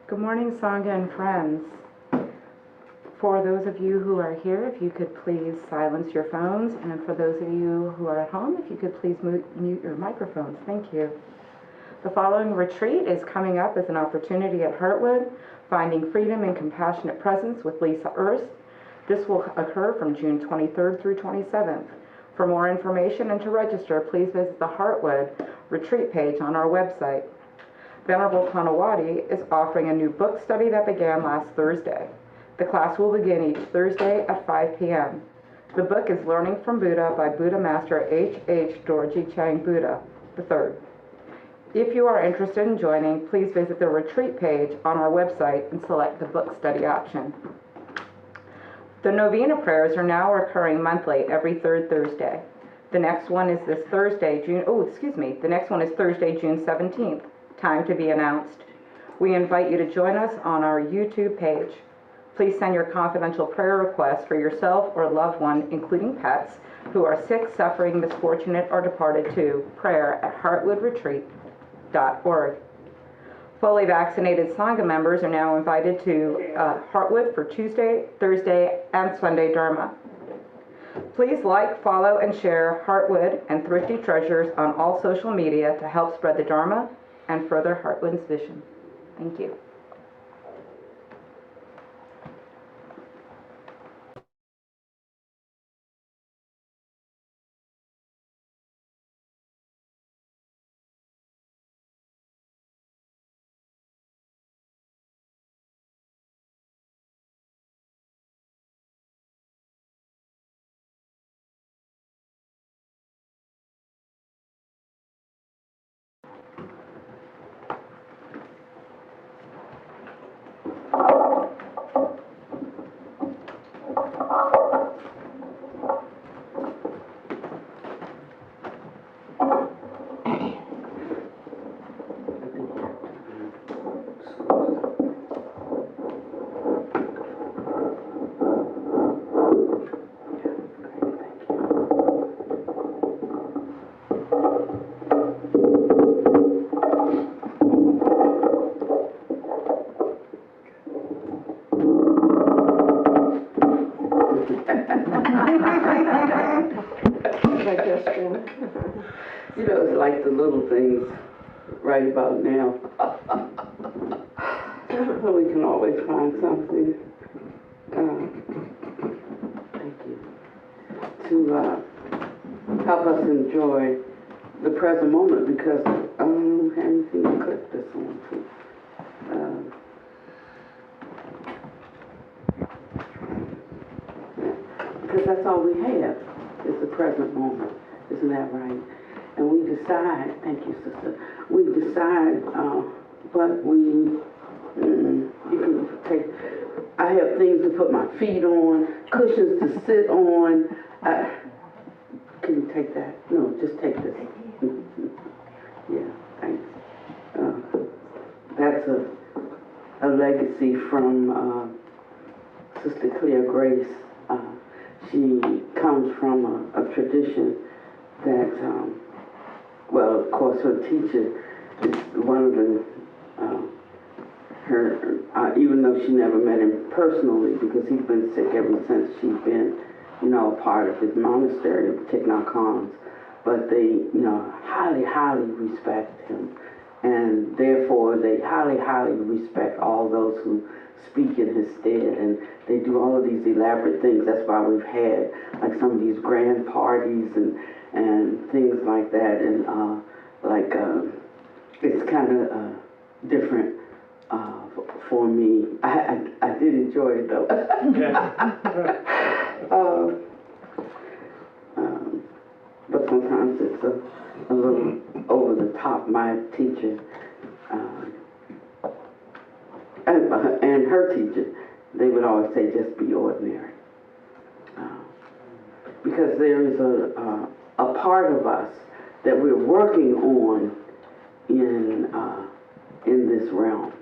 Good morning, Sangha and friends. For those of you who are here, if you could please silence your phones, and for those of you who are at home, if you could please mute your microphones. Thank you. The following retreat is coming up as an opportunity at Heartwood, Finding Freedom in Compassionate Presence with Lisa Erst. This will occur from June 23rd through 27th. For more information and to register, please visit the Heartwood retreat page on our website. Venerable Kanawati is offering a new book study that began last Thursday. The class will begin each Thursday at 5 p.m. The book is Learning from Buddha by Buddha Master H.H. Dorji Chang Buddha III. If you are interested in joining, please visit the retreat page on our website and select the book study option. The Novena prayers are now occurring monthly every third Thursday. The next one is Thursday, June 17th. Time to be announced. We invite you to join us on our YouTube page. Please send your confidential prayer requests for yourself or a loved one, including pets, who are sick, suffering, misfortunate, or departed to prayer@heartwoodretreat.org. Fully vaccinated Sangha members are now invited to Heartwood for Tuesday, Thursday, and Sunday Dharma. Please like, follow, and share Heartwood and Thrifty Treasures on all social media to help spread the Dharma and further Heartwood's vision. Thank you. You know, it's like the little things right about now. We can always find something, thank you, to help us enjoy the present moment, because I haven't seen to clip this one too. Because that's all we have is the present moment. Isn't that right? And we decide, thank you, sister, we decide what we, you can take, I have things to put my feet on, cushions to sit on. Can you take that? No, just take this. Yeah, thanks. That's a legacy from Sister Clear Grace. She comes from a tradition that, well, of course, her teacher is one of the, even though she never met him personally, because he's been sick ever since she's been, you know, a part of his monastery of Thich Nhat Hanh, but they, you know, highly, highly respect him, and therefore they highly, highly respect all those who speak in his stead, and they do all of these elaborate things. That's why we've had like some of these grand parties and things like that, and it's kind of different for me. I did enjoy it though. But sometimes it's a little over the top. My teacher and her teacher, they would always say, just be ordinary. Because there is a part of us that we're working on in this realm,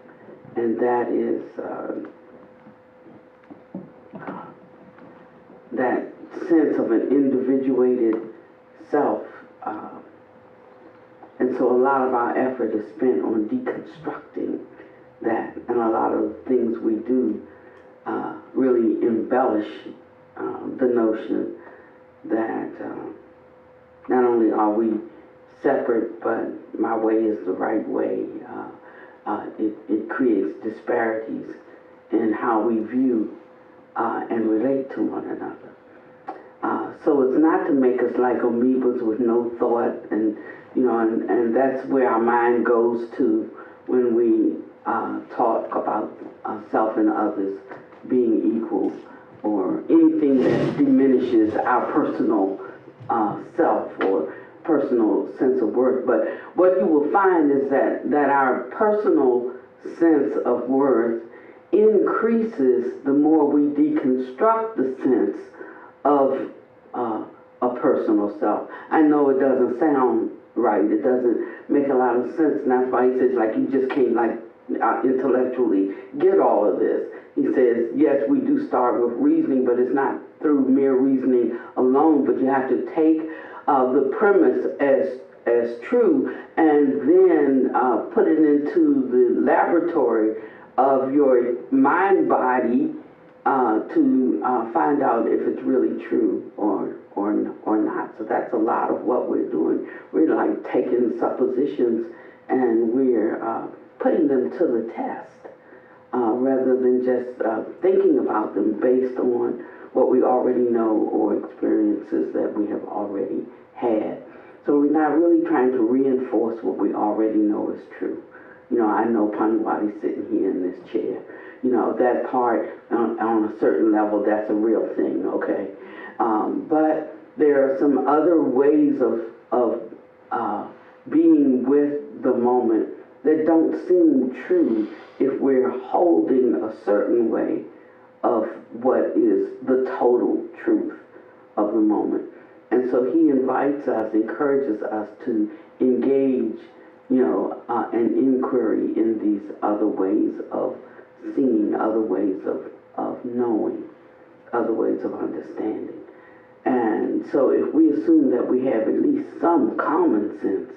and that is that sense of an individuated self. And so a lot of our effort is spent on deconstructing that, and a lot of things we do really embellish the notion that not only are we separate, but my way is the right way. It creates disparities in how we view and relate to one another. So it's not to make us like amoebas with no thought, and and that's where our mind goes to when we talk about self and others being equal, or anything that diminishes our personal self or personal sense of worth. But what you will find is that our personal sense of worth increases the more we deconstruct the sense of a personal self. I know it doesn't sound right. It doesn't make a lot of sense, and that's why he says, like, you just can't, like, intellectually get all of this. He says, yes, we do start with reasoning, but it's not through mere reasoning alone, but you have to take the premise as true and then put it into the laboratory of your mind body to find out if it's really true or not. So that's a lot of what we're doing. We're like taking suppositions and we're putting them to the test rather than just thinking about them based on what we already know or experiences that we have already had. So we're not really trying to reinforce what we already know is true. I know Panwati sitting here in this chair. That part on a certain level, that's a real thing, okay? But there are some other ways of being with the moment that don't seem true if we're holding a certain way of what is the total truth of the moment. And so he invites us, encourages us to engage, an inquiry in these other ways of seeing, other ways of knowing, other ways of understanding. And so if we assume that we have at least some common sense,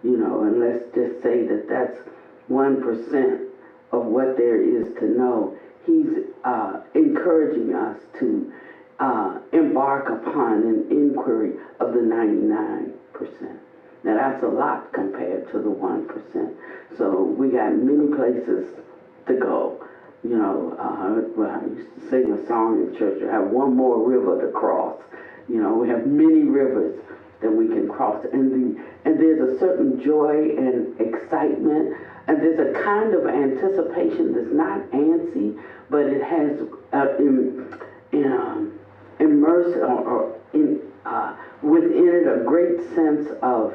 and let's just say that that's 1% of what there is to know, he's encouraging us to embark upon an inquiry of the 99%. Now that's a lot compared to the 1%. So we got many places to go. I used to sing a song in church, I have one more river to cross. We have many rivers that we can cross. And there's a certain joy and excitement, and there's a kind of anticipation that's not antsy, but it has immersed or within it a great sense of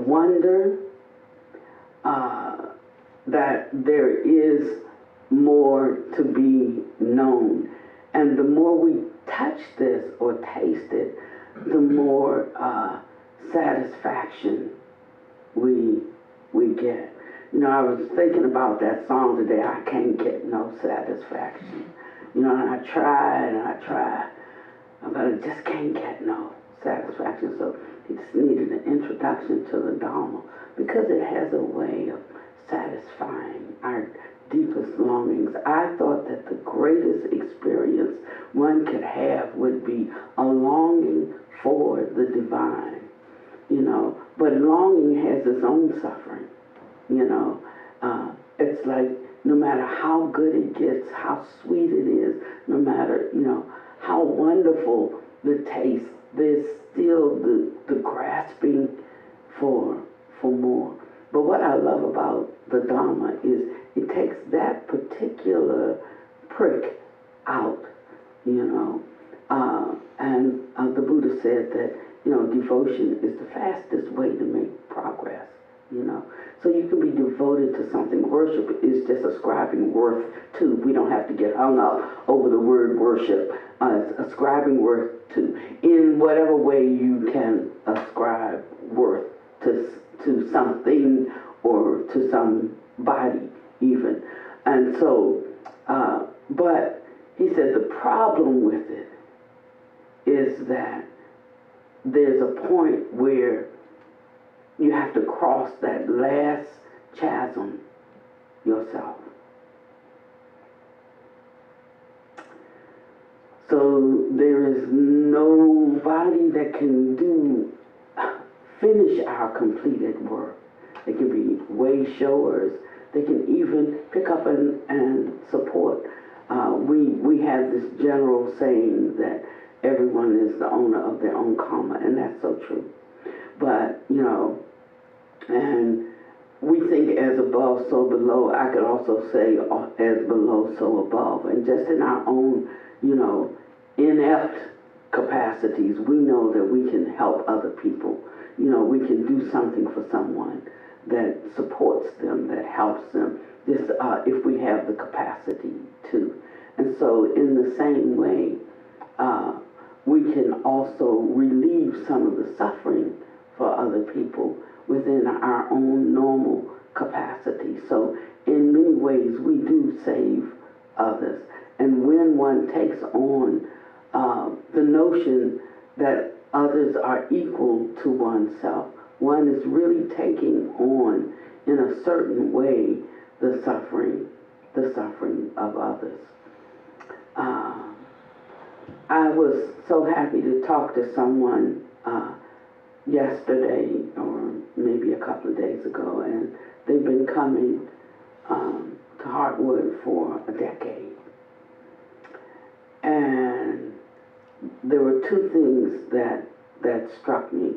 wonder, that there is more to be known. And the more we touch this or taste it, the more satisfaction we get. I was thinking about that song today, I can't get no satisfaction. And I try, but I just can't get no satisfaction. So he just needed an introduction to the Dharma, because it has a way of satisfying our deepest longings. I thought that the greatest experience one could have would be a longing for the divine, but longing has its own suffering, it's like no matter how good it gets, how sweet it is, no matter, how wonderful the taste, there's still the grasping for more. But what I love about the Dharma is it takes that particular prick out, and the Buddha said that, devotion is the fastest way to make progress, So you can be devoted to something. Worship is just ascribing worth to. We don't have to get hung up over the word worship. It's ascribing worth to, in whatever way you can ascribe worth to something or to somebody even. And so, but he said the problem with it is that there's a point where you have to cross that last chasm yourself. So there is nobody that can finish our completed work. They can be way showers. They can even pick up and support. We have this general saying that everyone is the owner of their own karma, and that's so true. But, and we think as above, so below. I could also say as below, so above. And just in our own, inept capacities, we know that we can help other people. We can do something for someone that supports them, that helps them, just if we have the capacity to. And so in the same way, we can also relieve some of the suffering for other people within our own normal capacity. So in many ways, we do save others. And when one takes on the notion that others are equal to oneself, one is really taking on, in a certain way, the suffering of others. I was so happy to talk to someone yesterday, or maybe a couple of days ago, and they've been coming to Heartwood for a decade. And there were two things that struck me.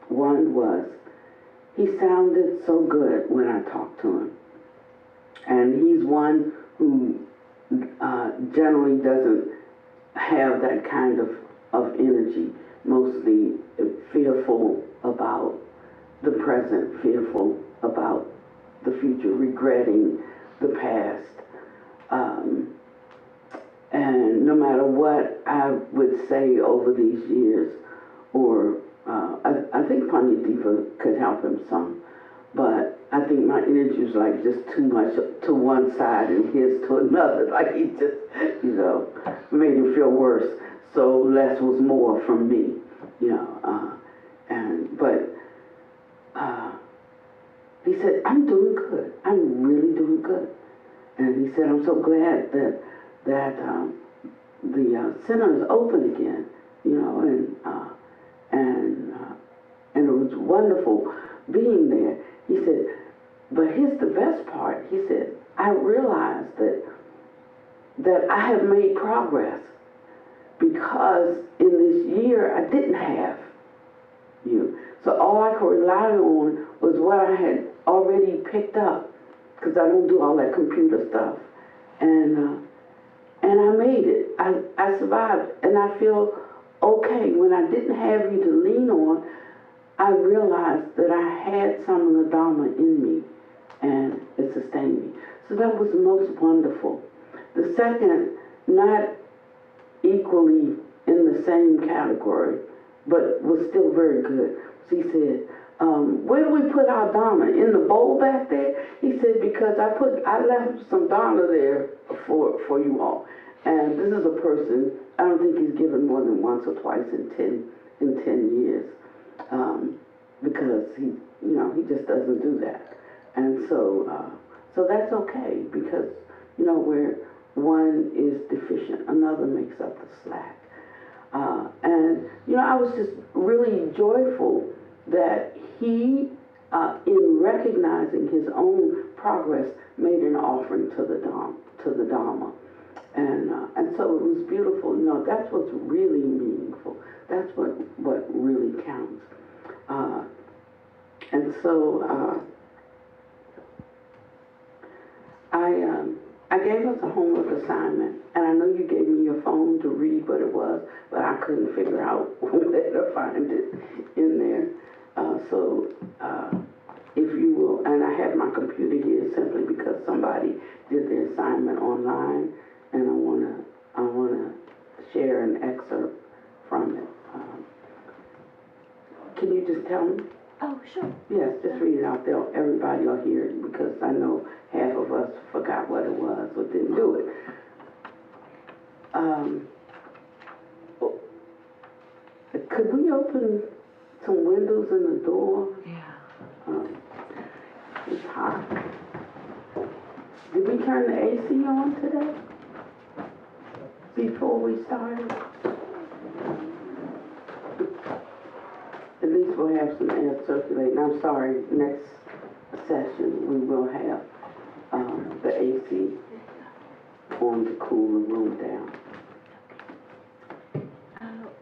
One was, he sounded so good when I talked to him. And he's one who generally doesn't have that kind of energy, mostly fearful about the present, fearful about the future, regretting the past. And no matter what I would say over these years, or I think Panyadeepa could help him some, but I think my energy was like just too much to one side and his to another. Like he just, made him feel worse. So less was more from me, but he said, I'm doing good. I'm really doing good. And he said, I'm so glad that the center is open again, and it was wonderful being there. He said, but here's the best part. He said, I realized that I have made progress because in this year I didn't have you. So all I could rely on was what I had already picked up, because I don't do all that computer stuff. And I made it. I survived, and I feel okay. When I didn't have you to lean on, I realized that I had some of the Dharma in me, and it sustained me. So that was most wonderful. The second, not equally in the same category, but was still very good. So he said, where do we put our Dharma? In the bowl back there? He said, because I left some Dharma there for you all. And this is a person, I don't think he's given more than once or twice in 10 years. Because he just doesn't do that. And so that's okay, because, where one is deficient, another makes up the slack. And I was just really joyful that he, in recognizing his own progress, made an offering to the Dharma. And so it was beautiful. That's what's really meaningful. That's what really counts. And so I gave us a homework assignment, and I know you gave me your phone to read what it was, but I couldn't figure out where to find it in there. So if you will, and I have my computer here simply because somebody did the assignment online, and I wanna share an excerpt from it. Can you just tell me? Oh, sure. Yes, just read it out there. Everybody will hear it, because I know half of us forgot what it was or didn't do it. Could we open some windows in the door? Yeah. hot. Did we turn the AC on today? Before we started? At least we'll have some air circulating. I'm sorry, next session we will have the AC on to cool the room down.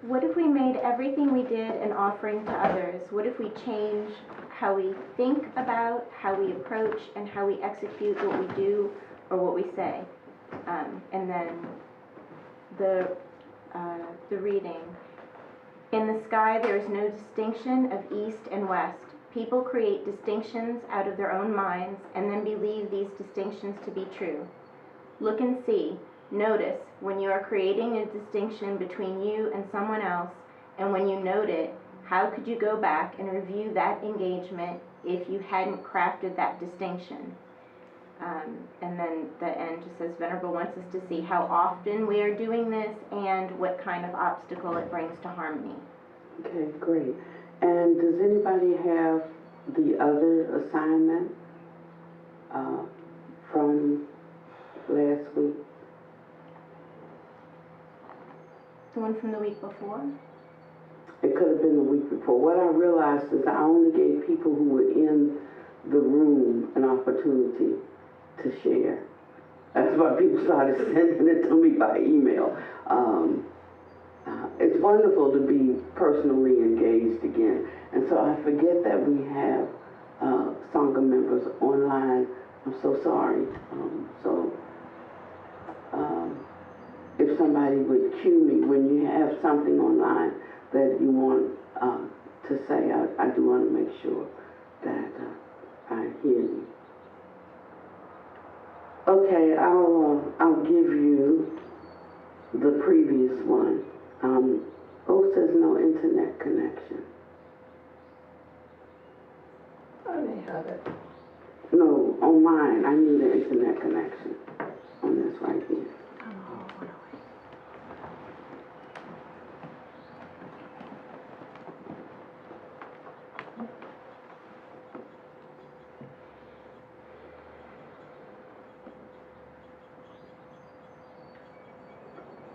What if we made everything we did an offering to others? What if we change how we think about, how we approach, and how we execute what we do or what we say? And then the reading. In the sky there is no distinction of east and west. People create distinctions out of their own minds and then believe these distinctions to be true. Look and see. Notice when you are creating a distinction between you and someone else, and when you note it, how could you go back and review that engagement if you hadn't crafted that distinction? And then the end just says, Venerable wants us to see how often we are doing this and what kind of obstacle it brings to harmony. Okay, great. And does anybody have the other assignment from last week? The one from the week before? It could have been the week before. What I realized is I only gave people who were in the room an opportunity to share. That's why people started sending it to me by email. It's wonderful to be personally engaged again. And so I forget that we have Sangha members online. I'm so sorry. If somebody would cue me when you have something online that you want to say, I do want to make sure that I hear you. Okay, I'll give you the previous one. Says no internet connection. I may have it. No, on mine, I need an internet connection on this right here.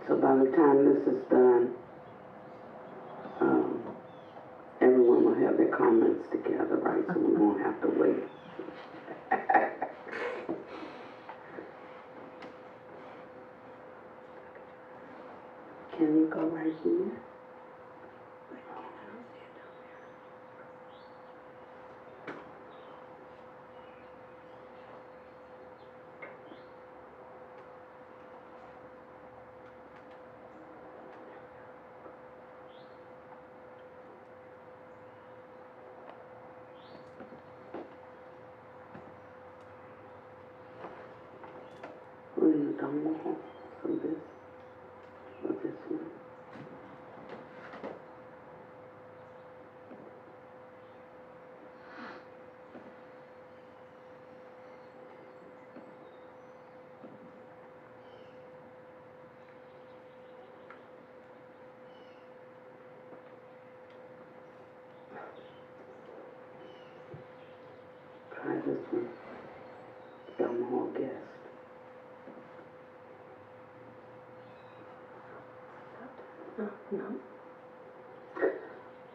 So by the time this is done, everyone will have their comments together, right? So we won't have to wait. Can you go right here? What are you done with? So this or this one? Try this one. Yamaha guest. No.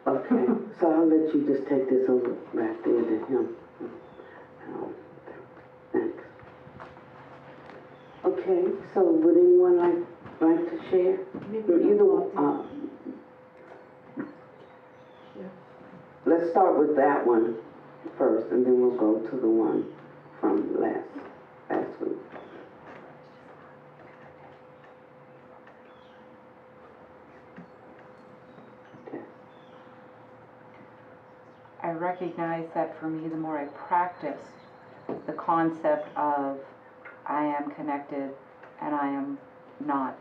Okay, so I'll let you just take this over back there to him. Thanks. Okay, so would anyone like to share? Let's start with that one first, and then we'll go to the one from last week. I recognize that for me, the more I practice the concept of I am connected and I am not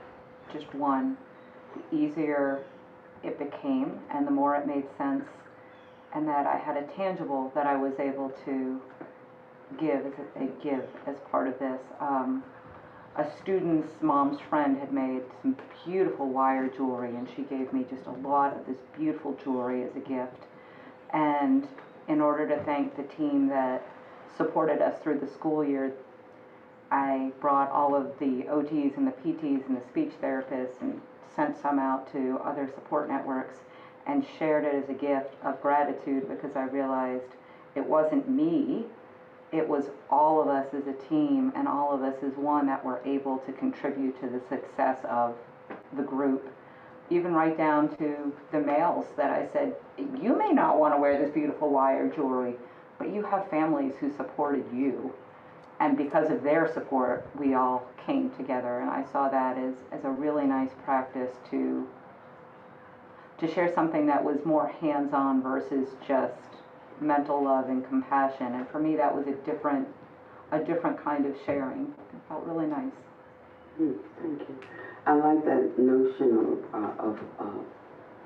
just one, the easier it became and the more it made sense, and that I had a tangible that I was able to give as part of this. A student's mom's friend had made some beautiful wire jewelry, and she gave me just a lot of this beautiful jewelry as a gift. And in order to thank the team that supported us through the school year. I brought all of the OTs and the PTs and the speech therapists and sent some out to other support networks and shared it as a gift of gratitude, because I realized it wasn't me, it was all of us as a team and all of us as one that were able to contribute to the success of the group. Even right down to the males that I said, you may not want to wear this beautiful wire jewelry, but you have families who supported you. And because of their support, we all came together. And I saw that as a really nice practice to share something that was more hands-on versus just mental love and compassion. And for me, that was a different kind of sharing. It felt really nice. Thank you. I like that notion of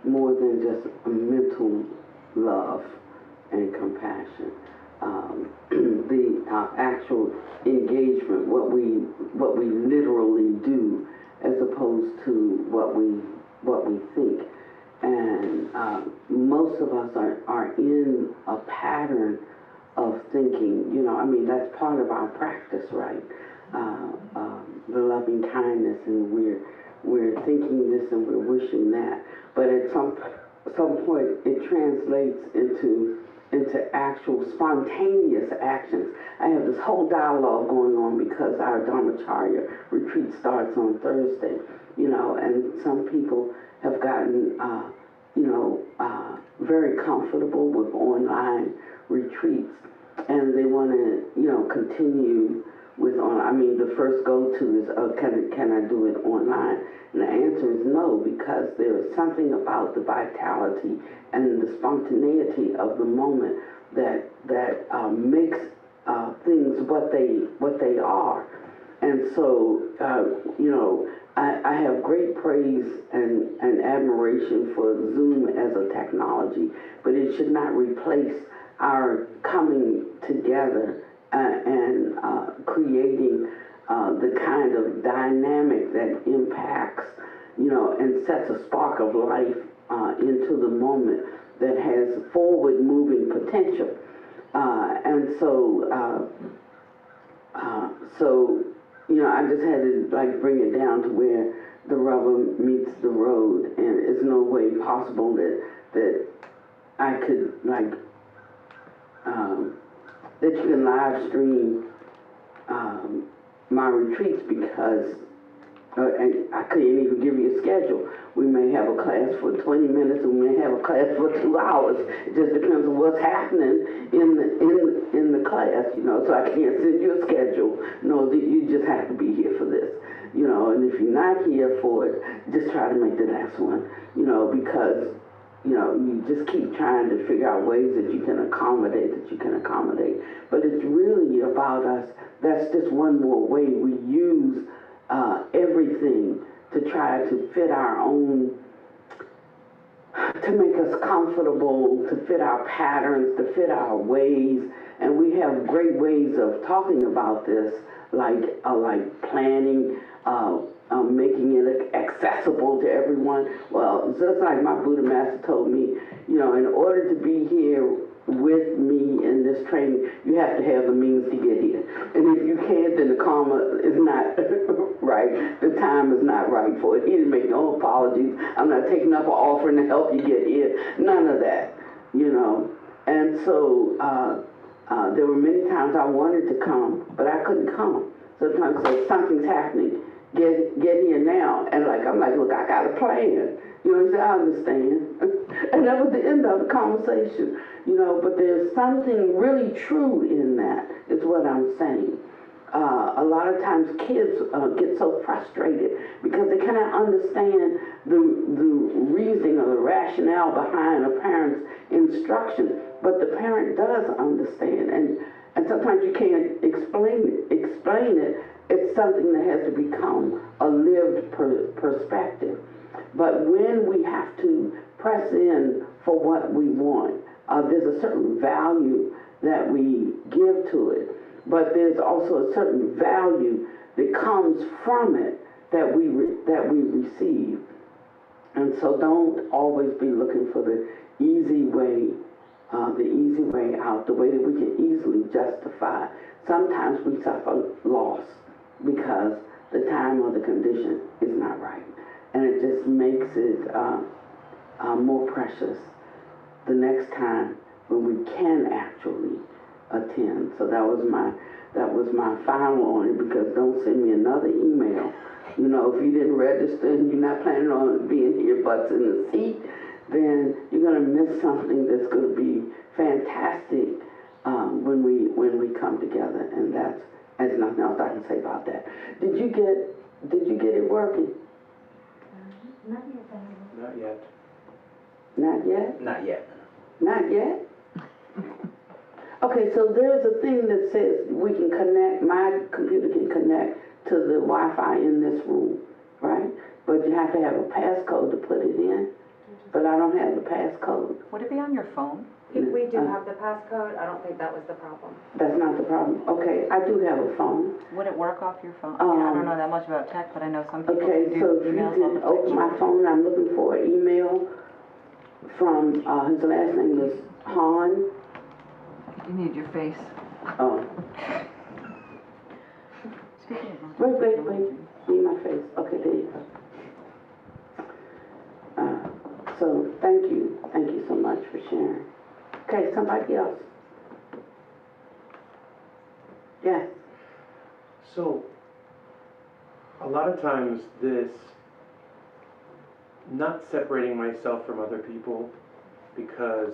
more than just a mental love and compassion. The actual engagement, what we literally do, as opposed to what we think. And most of us are in a pattern of thinking. That's part of our practice, right? The loving kindness, and we're thinking this and we're wishing that. But at some point, it translates into actual spontaneous actions. I have this whole dialogue going on because our Dharmacharya retreat starts on Thursday, and some people have gotten, very comfortable with online retreats, and they want to, continue with the first go-to is, can I do it online? And the answer is no, because there is something about the vitality and the spontaneity of the moment that makes things what they are. And so, I have great praise and admiration for Zoom as a technology, but it should not replace our coming together and creating the kind of dynamic that impacts, and sets a spark of life into the moment that has forward-moving potential. And so, I just had to bring it down to where the rubber meets the road, and it's no way possible that I could that you can live stream my retreats, because and I couldn't even give you a schedule. We may have a class for 20 minutes, and we may have a class for 2 hours. It just depends on what's happening in the class, so I can't send you a schedule. No, you just have to be here for this, and if you're not here for it, just try to make the next one, because you just keep trying to figure out ways that you can accommodate. But it's really about us. That's just one more way we use everything to try to fit our own, to make us comfortable, to fit our patterns, to fit our ways. And we have great ways of talking about this, like planning, making it accessible to everyone. Well, just like my Buddha master told me, in order to be here with me in this training, you have to have the means to get here. And if you can't, then the karma is not right. The time is not right for it. He didn't make no apologies. I'm not taking up an offering to help you get here. None of that, And so there were many times I wanted to come, but I couldn't come. Sometimes I say, something's happening. Get here now. And I'm like, look, I got a plan. He said, I understand. And that was the end of the conversation. But there's something really true in that, is what I'm saying. A lot of times kids get so frustrated because they cannot understand the reasoning or the rationale behind a parent's instruction. But the parent does understand. And sometimes you can't explain it. It's something that has to become a lived perspective. But when we have to press in for what we want, there's a certain value that we give to it. But there's also a certain value that comes from it that we receive. And so don't always be looking for the easy way the easy way out, the way that we can easily justify. Sometimes we suffer loss because the time or the condition is not right. And it just makes it more precious the next time when we can actually attend. So that was my final on it, because don't send me another email. You know, if you didn't register and you're not planning on being here butts in the seat, then you're going to miss something that's going to be fantastic when we come together. And there's nothing else I can say about that. Did you get it working? Not yet. Not yet. Not yet? Not yet. Not yet? Okay, so there's a thing that says we can connect, my computer can connect to the Wi-Fi in this room, right? But you have to have a passcode to put it in, but I don't have the passcode. Would it be on your phone? If we do have the passcode, I don't think that was the problem. That's not the problem. Okay, I do have a phone. Would it work off your phone? I mean, I don't know that much about tech, but I know some people Okay, can do so if you emails can off of open my phone, I'm looking for an email from, his last name is Han. You need your face. Oh, wait, see my face. Okay, there you go. So thank you so much for sharing. Okay, somebody else. Yes. So, a lot of times this, not separating myself from other people because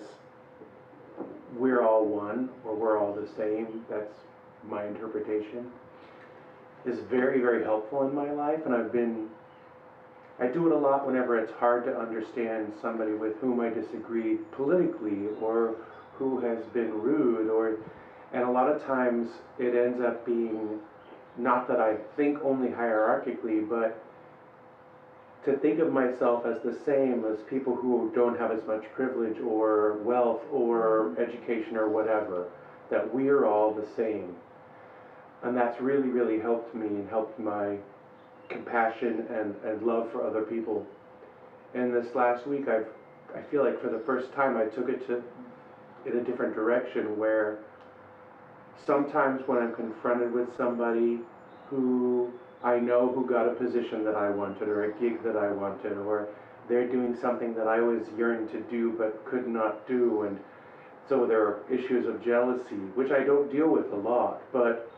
we're all one or we're all the same, that's my interpretation, is very, very helpful in my life. And I do it a lot whenever it's hard to understand somebody with whom I disagree politically or who has been rude, and a lot of times it ends up being not that I think only hierarchically, but to think of myself as the same as people who don't have as much privilege or wealth or education or whatever, that we're all the same. And that's really, really helped me and helped my compassion and love for other people. And this last week, I feel like for the first time I took it in a different direction, where sometimes when I'm confronted with somebody who I know who got a position that I wanted or a gig that I wanted, or they're doing something that I always yearned to do but could not do, and so there are issues of jealousy, which I don't deal with a lot, but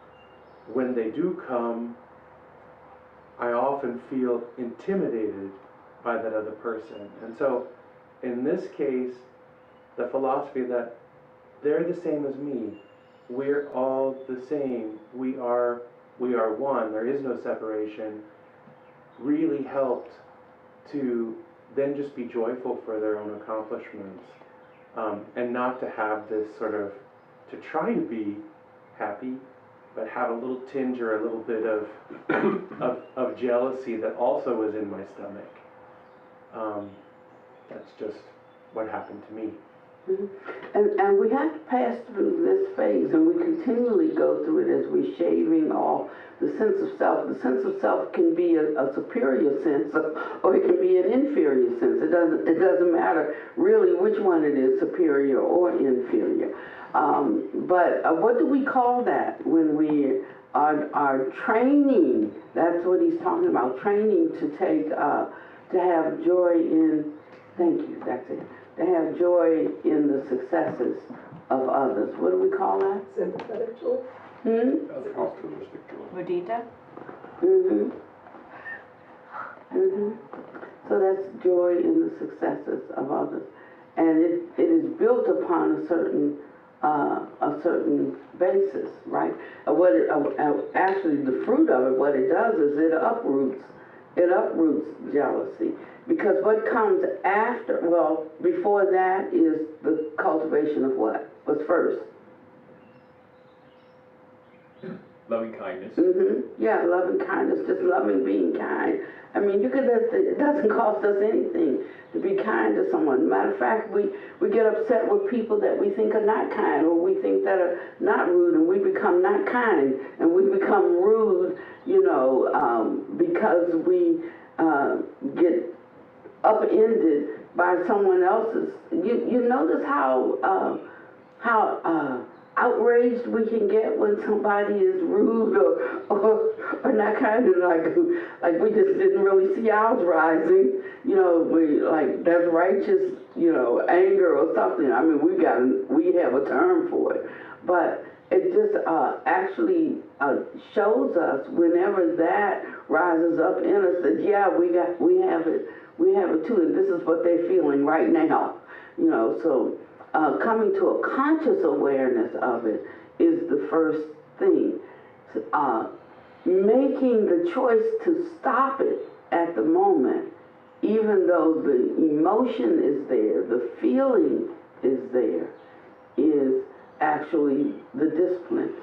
when they do come, I often feel intimidated by that other person. And so in this case, the philosophy that they're the same as me, we're all the same, we are one, there is no separation, really helped to then just be joyful for their own accomplishments, and not to have this sort of, to try to be happy, but have a little tinge or a little bit of jealousy that also was in my stomach. That's just what happened to me. Mm-hmm. And we have to pass through this phase, and we continually go through it as we're shaving off the sense of self. The sense of self can be a superior sense, or it can be an inferior sense. It doesn't matter really which one it is, superior or inferior. But what do we call that when we are training? That's what he's talking about, training to take, to have joy in, thank you, that's it, to have joy in the successes of others. What do we call that? Sympathetic joy? Altruistic joy. Mudita? Mm-hmm. Mm-hmm. So that's joy in the successes of others. And it is built upon a certain basis, right? Actually, the fruit of it, what it does is it uproots jealousy. Because what comes after, well, before that is the cultivation of what? What's first? Loving kindness. Mm-hmm. Yeah, loving kindness, just loving, being kind. I mean, it doesn't cost us anything to be kind to someone. Matter of fact, we get upset with people that we think are not kind, or we think that are not rude, and we become not kind, and we become rude, because we get upended by someone else's. You notice how outraged we can get when somebody is rude or not kind of like we just didn't really see ours rising. You know, we like that's righteous, you know, anger or something. I mean, we have a term for it, but it just actually shows us whenever that rises up in us that yeah, we have it too, and this is what they're feeling right now. You know, so coming to a conscious awareness of it is the first thing. Making the choice to stop it at the moment, even though the emotion is there, the feeling is there, is actually the discipline.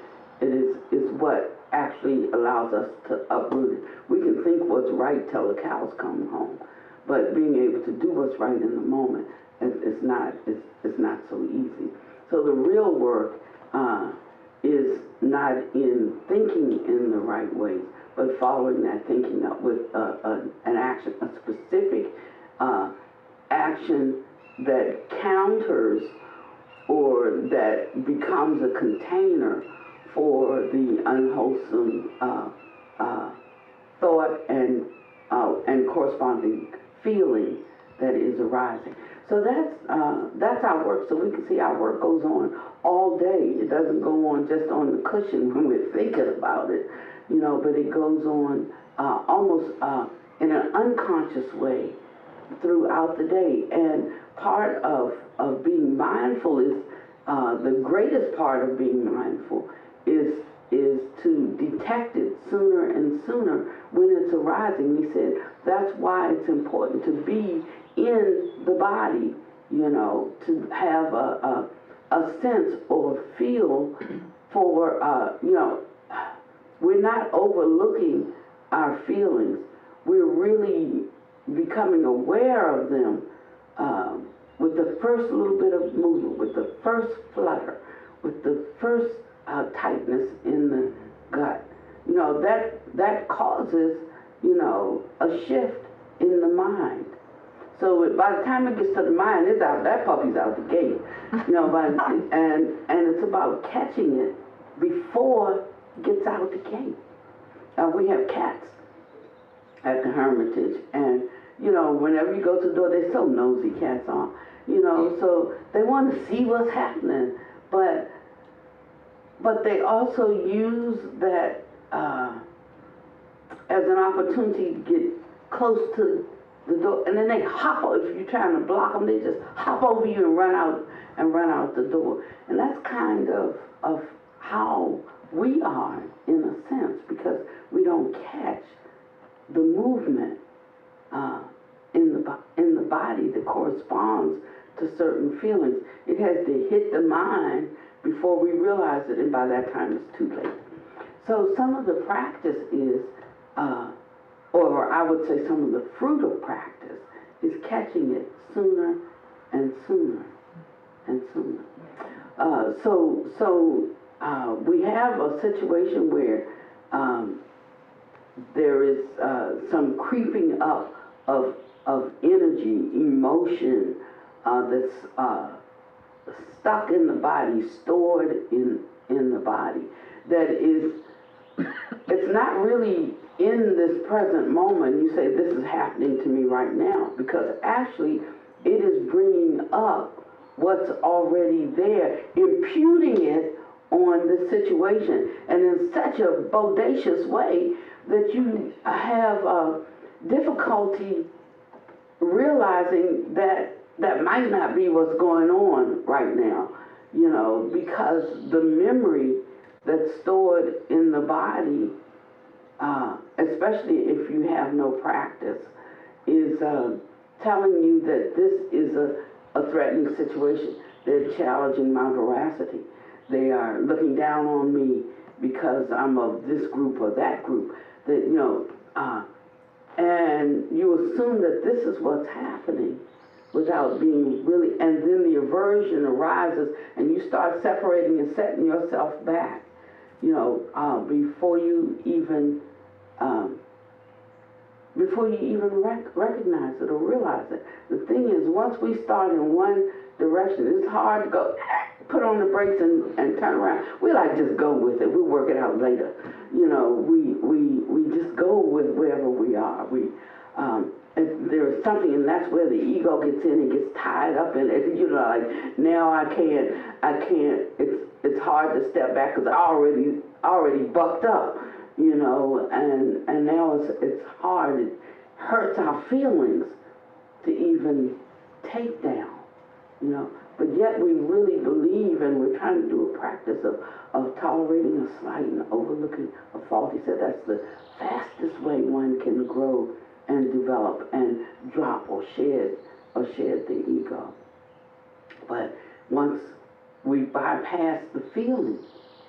It is what actually allows us to uproot it. We can think what's right till the cows come home, but being able to do what's right in the moment it's not so easy. So the real work is not in thinking in the right way, but following that thinking up with an action, a specific action that counters or that becomes a container for the unwholesome thought and corresponding feeling that is arising. So that's our work. So we can see our work goes on all day. It doesn't go on just on the cushion when we're thinking about it, you know, but it goes on almost in an unconscious way throughout the day. And part of being mindful is the greatest part of being mindful is to detect it sooner and sooner when it's arising. He said that's why it's important to be in the body, you know, to have a sense or feel for, you know, we're not overlooking our feelings. We're really becoming aware of them with the first little bit of movement, with the first flutter, with the first tightness in the gut. You know, that causes, you know, a shift in the mind. So by the time it gets to the mind, it's out. That puppy's out the gate. You know, and it's about catching it before it gets out the gate. We have cats at the Hermitage, and you know, whenever you go to the door, they're so nosy. Cats are, you know, so they want to see what's happening, but they also use that as an opportunity to get close to the door, and then they hop over. If you're trying to block them, they just hop over you and run out the door. And that's kind of how we are in a sense, because we don't catch the movement in the body that corresponds to certain feelings. It has to hit the mind before we realize it, and by that time it's too late. So some of the practice is or I would say some of the fruit of practice is catching it sooner and sooner and sooner. So we have a situation where there is some creeping up of energy, emotion that's stuck in the body, stored in the body, that is, it's not really in this present moment. You say, this is happening to me right now, because actually it is bringing up what's already there, imputing it on the situation, and in such a bodacious way that you have difficulty realizing that that might not be what's going on right now, you know, because the memory that's stored in the body, especially if you have no practice, is telling you that this is a threatening situation. They're challenging my veracity. They are looking down on me because I'm of this group or that group. That, you know, and you assume that this is what's happening without being really, and then the aversion arises and you start separating and setting yourself back, you know, before you even before you even recognize it or realize it. The thing is, once we start in one direction, it's hard to go, put on the brakes and turn around. We like just go with it. We work it out later. You know, we just go with wherever we are. There's something, and that's where the ego gets in and gets tied up in it. You know, like, now I can't, it's hard to step back because I already bucked up, you know, and now it's hard. It hurts our feelings to even take down, you know. But yet we really believe, and we're trying to do a practice of tolerating a slight and overlooking a fault. He said that's the fastest way one can grow and develop and drop or shed the ego. But once we bypass the feeling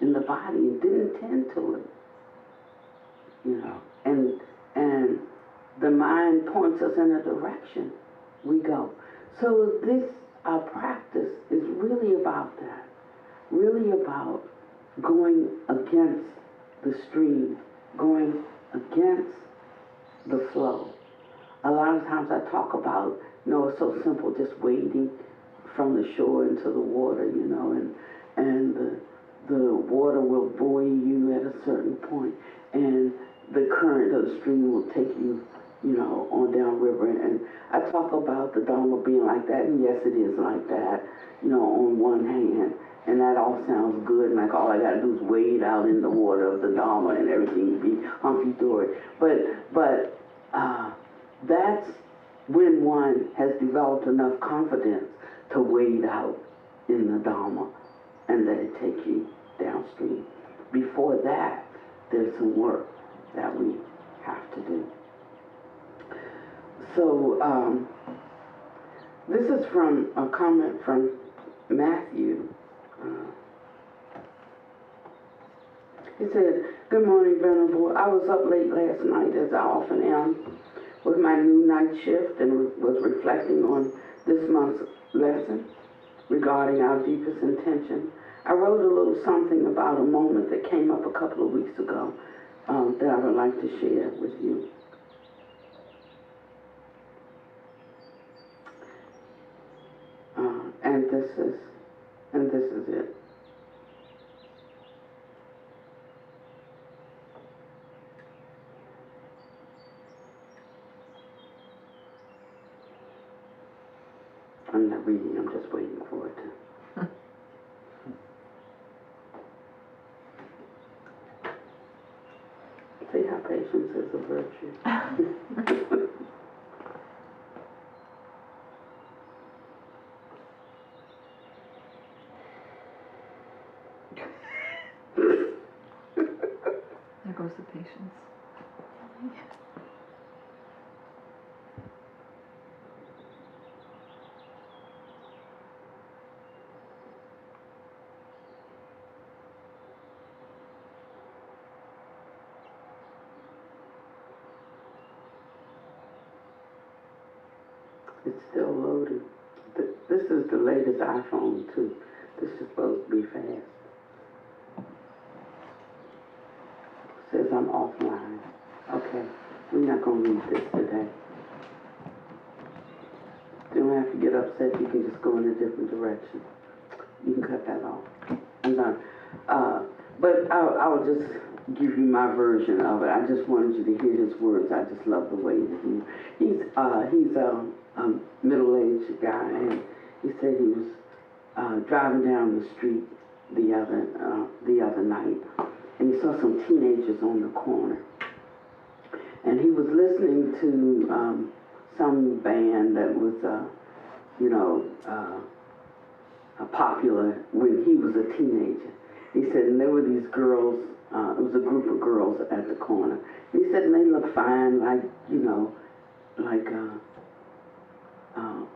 in the body and didn't tend to it, you know, and the mind points us in a direction, we go. So this, our practice is really about that, really about going against the stream, going against the flow. A lot of times I talk about, you know, it's so simple, just wading from the shore into the water, you know, and the water will buoy you at a certain point, and the current of the stream will take you, you know, on downriver. And I talk about the Dharma being like that, and yes, it is like that, you know, on one hand. And that all sounds good, and like all I gotta do is wade out in the water of the Dharma and everything be hunky-dory. But that's when one has developed enough confidence to wade out in the Dharma and let it take you downstream. Before that, there's some work that we have to do. So this is from a comment from Matthew. He said, "Good morning, Venerable. I was up late last night, as I often am, with my new night shift, and was reflecting on this month's lesson regarding our deepest intention. I wrote a little something about a moment that came up a couple of weeks ago that I would like to share with you. And this is it. I'm not reading, I'm just waiting for it to. See how patience is a virtue. There goes the patience. It's still loading. This is the latest iPhone too. This is supposed to be fast. Says I'm offline. Okay, we're not gonna read this today. You don't have to get upset. You can just go in a different direction. You can cut that off. I'm done. But I'll just give you my version of it. I just wanted you to hear his words. I just love the way that he's a middle-aged guy, and he said he was driving down the street the other night, and he saw some teenagers on the corner, and he was listening to some band that was popular when he was a teenager. He said, and there were these girls, it was a group of girls at the corner. He said, and they looked fine, like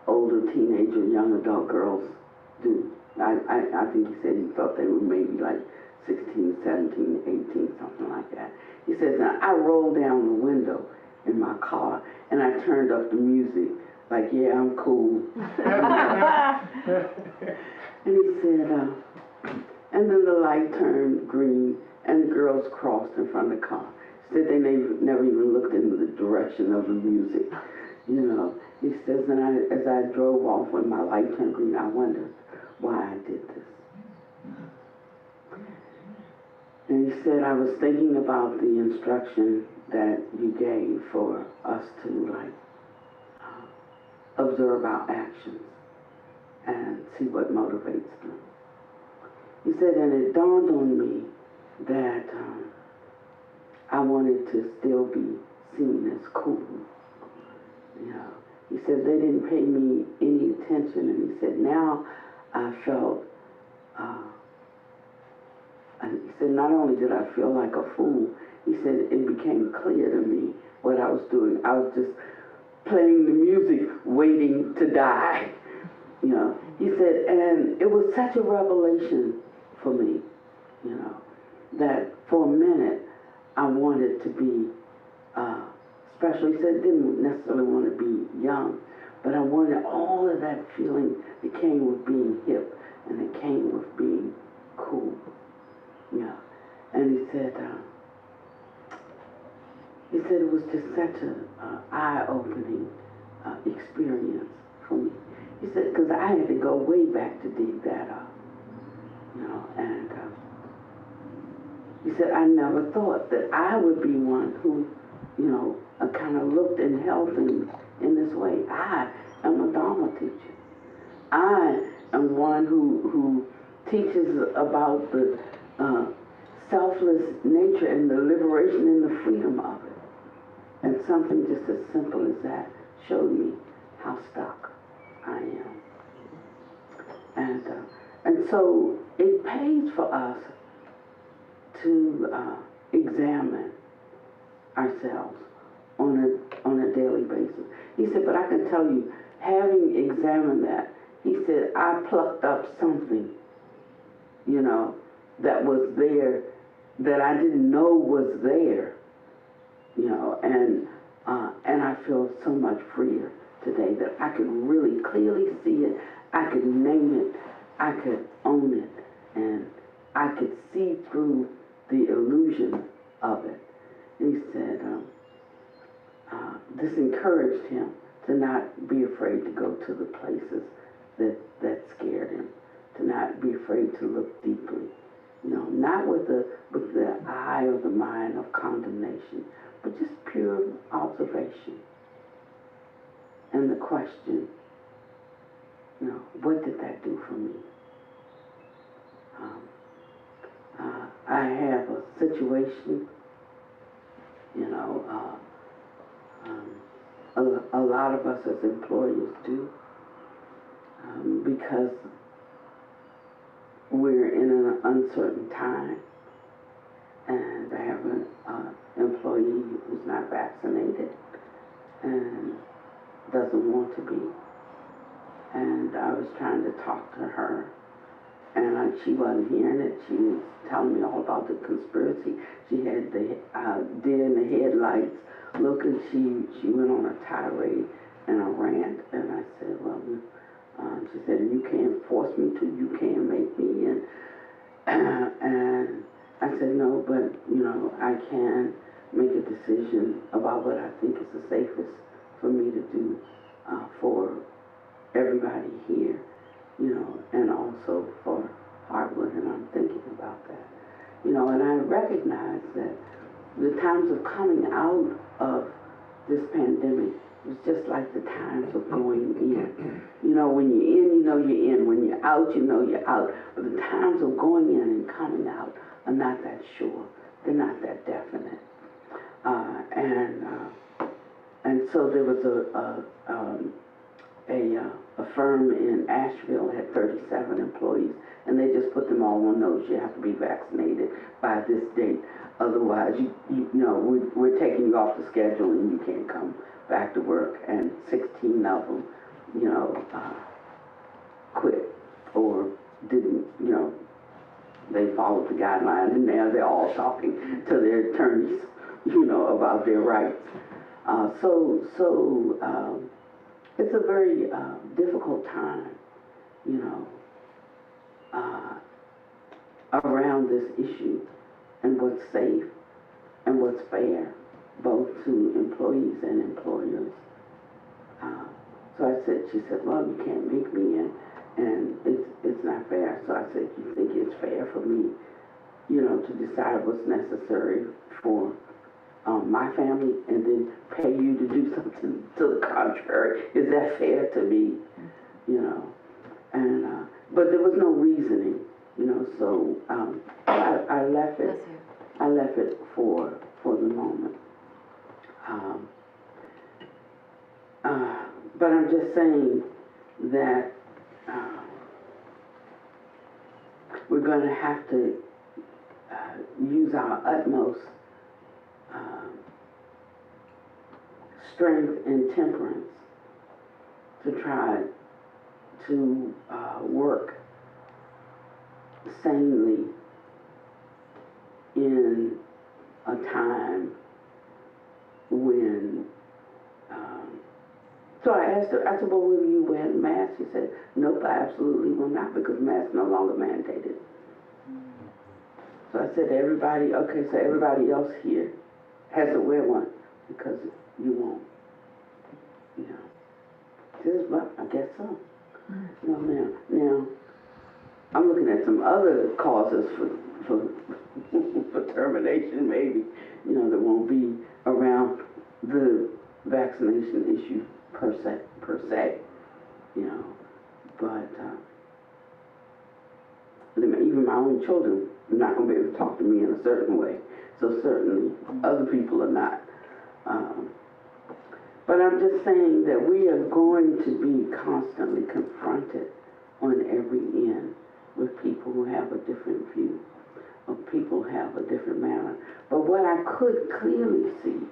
older teenager, young adult girls do. I think he said he thought they were maybe like 16, 17, 18, something like that. He says, now I rolled down the window in my car and I turned up the music, like, yeah, I'm cool. And he said, and then the light turned green and the girls crossed in front of the car. said they never even looked in the direction of the music, you know. He says, and as I drove off when my light turned green, I wondered why I did this. And he said, I was thinking about the instruction that you gave for us to observe our actions and see what motivates them. He said, and it dawned on me that I wanted to still be seen as cool. You know, he said they didn't pay me any attention, and he said now I felt. And he said not only did I feel like a fool, he said it became clear to me what I was doing. I was just playing the music, waiting to die. You know, he said, and it was such a revelation for me, you know, that for a minute I wanted to be special. He said, didn't necessarily want to be young, but I wanted all of that feeling that came with being hip and it came with being cool. Yeah. And he said it was just such an eye-opening experience for me. He said, because I had to go way back to dig that up, you know, and he said, I never thought that I would be one who, you know, kind of looked and held things in this way. I am a Dharma teacher. I am one who teaches about the selfless nature and the liberation and the freedom of it. And something just as simple as that showed me how stuck I am. And so it pays for us to examine ourselves on a daily basis. He said, but I can tell you, having examined that, he said, I plucked up something, you know, that was there that I didn't know was there, you know, and I feel so much freer today that I could really clearly see it, I could name it, I could own it, and I could see through the illusion of it. And he said, this encouraged him to not be afraid to go to the places that scared him, to not be afraid to look deeply, you know, not with the eye or the mind of condemnation, but just pure observation. And the question, you know, what did that do for me? I have a situation, you know, a lot of us as employers do, because we're in an uncertain time, and I have an employee who's not vaccinated and doesn't want to be. And I was trying to talk to her, and she wasn't hearing it. She was telling me all about the conspiracy. She had the deer in the headlights look, and she went on a tirade and a rant. And I said, well, she said, you can't force me to, you can't make me. And I said, no, but, you know, I can make a decision about what I think is the safest for me to do for everybody here, you know, and also for Hartwood, and I'm thinking about that. You know, and I recognize that the times of coming out of this pandemic was just like the times of going in. You know, when you're in, you know you're in. When you're out, you know you're out. But the times of going in and coming out are not that sure. They're not that definite. And so there was a firm in Asheville had 37 employees, and they just put them all on notice. You have to be vaccinated by this date. Otherwise, you know, we're taking you off the schedule and you can't come back to work. And 16 of them, you know, quit or didn't, you know, they followed the guidelines, and now they're all talking to their attorneys, you know, about their rights. It's a very difficult time, you know, around this issue and what's safe and what's fair, both to employees and employers. So I said, she said, well, you can't make me in, and it's not fair. So I said, you think it's fair for me, to decide what's necessary for my family and then pay you to do something to the contrary? Is that fair to me? And but there was no reasoning, so I left it. Bless you. I left it for the moment. But I'm just saying that we're going to have to use our utmost strength and temperance to try to work sanely in a time when so I asked her, I said, well, will you wear the mask? She said, nope, I absolutely will not, because masks no longer mandated. So I said to everybody, okay, so everybody else here has to wear one, because you won't. She says, well, I guess so. Now, I'm looking at some other causes for termination, maybe, that won't be around the vaccination issue per se, but even my own children are not going to be able to talk to me in a certain way, so certainly other people are not. But I'm just saying that we are going to be constantly confronted on every end with people who have a different view, or people who have a different manner. But what I could clearly see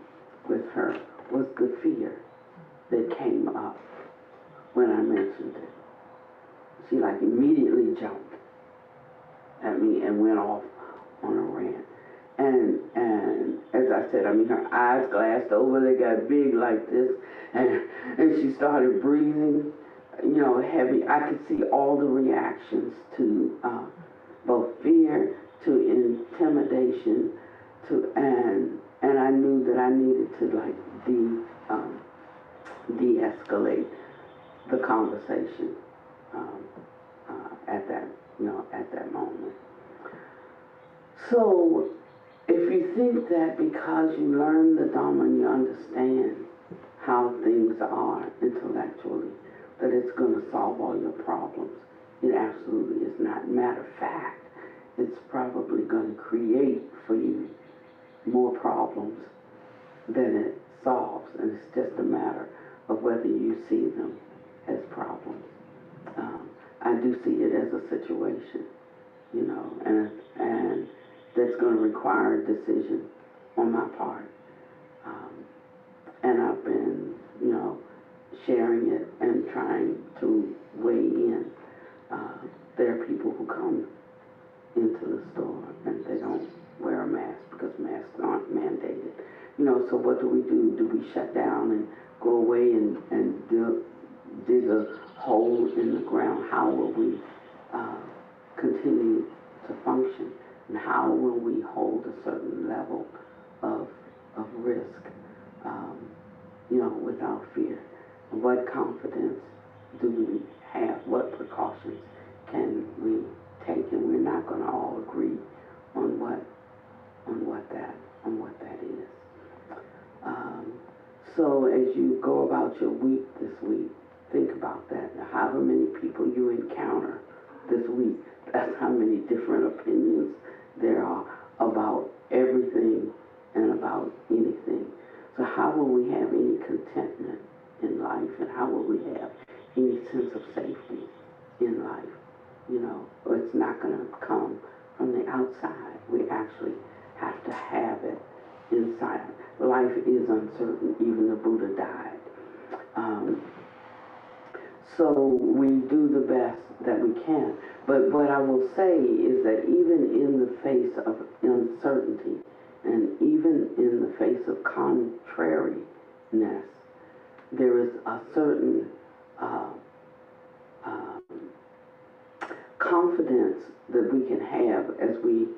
with her was the fear that came up when I mentioned it. She immediately jumped at me and went off on a rant. And as I said, her eyes glassed over, they got big like this, and she started breathing, heavy. I could see all the reactions to both fear, to intimidation, and I knew that I needed to de-escalate the conversation at that moment. So if you think that because you learn the Dhamma and you understand how things are intellectually, that it's going to solve all your problems, it absolutely is not. Matter of fact, it's probably going to create for you more problems than it solves, and it's just a matter of whether you see them as problems. I do see it as a situation, and that's going to require a decision on my part. And I've been, sharing it and trying to weigh in. There are people who come into the store and they don't wear a mask because masks aren't mandated. So what do? Do we shut down and go away and dig a hole in the ground? How will we continue to function? And how will we hold a certain level of risk, without fear? And what confidence do we have? What precautions can we take? And we're not going to all agree on what that is. So as you go about your week this week, think about that. However many people you encounter this week, that's how many different opinions there are about everything and about anything. So how will we have any contentment in life, and how will we have any sense of safety in life? Or it's not going to come from the outside. We actually have to have it inside. Life is uncertain. Even the Buddha died. So we do the best that we can. But what I will say is that even in the face of uncertainty, and even in the face of contrariness, there is a certain confidence that we can have as we